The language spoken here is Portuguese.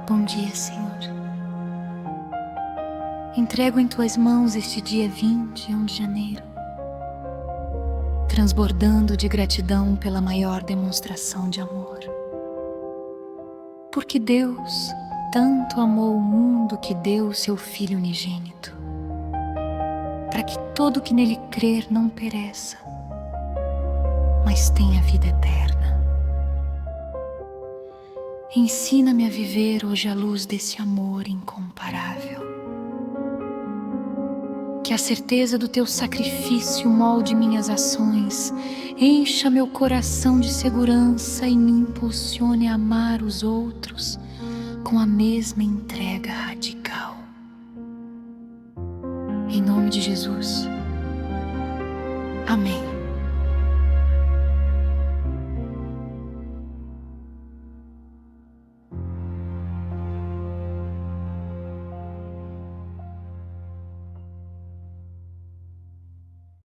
Bom dia, Senhor. Entrego em Tuas mãos este dia 21 de janeiro, transbordando de gratidão pela maior demonstração de amor. Porque Deus tanto amou o mundo que deu o Seu Filho unigênito, para que todo que nele crer não pereça, mas tenha vida eterna. Ensina-me a viver hoje à luz desse amor incomparável. Que a certeza do Teu sacrifício molde minhas ações, encha meu coração de segurança e me impulsione a amar os outros com a mesma entrega radical. Em nome de Jesus. Amém.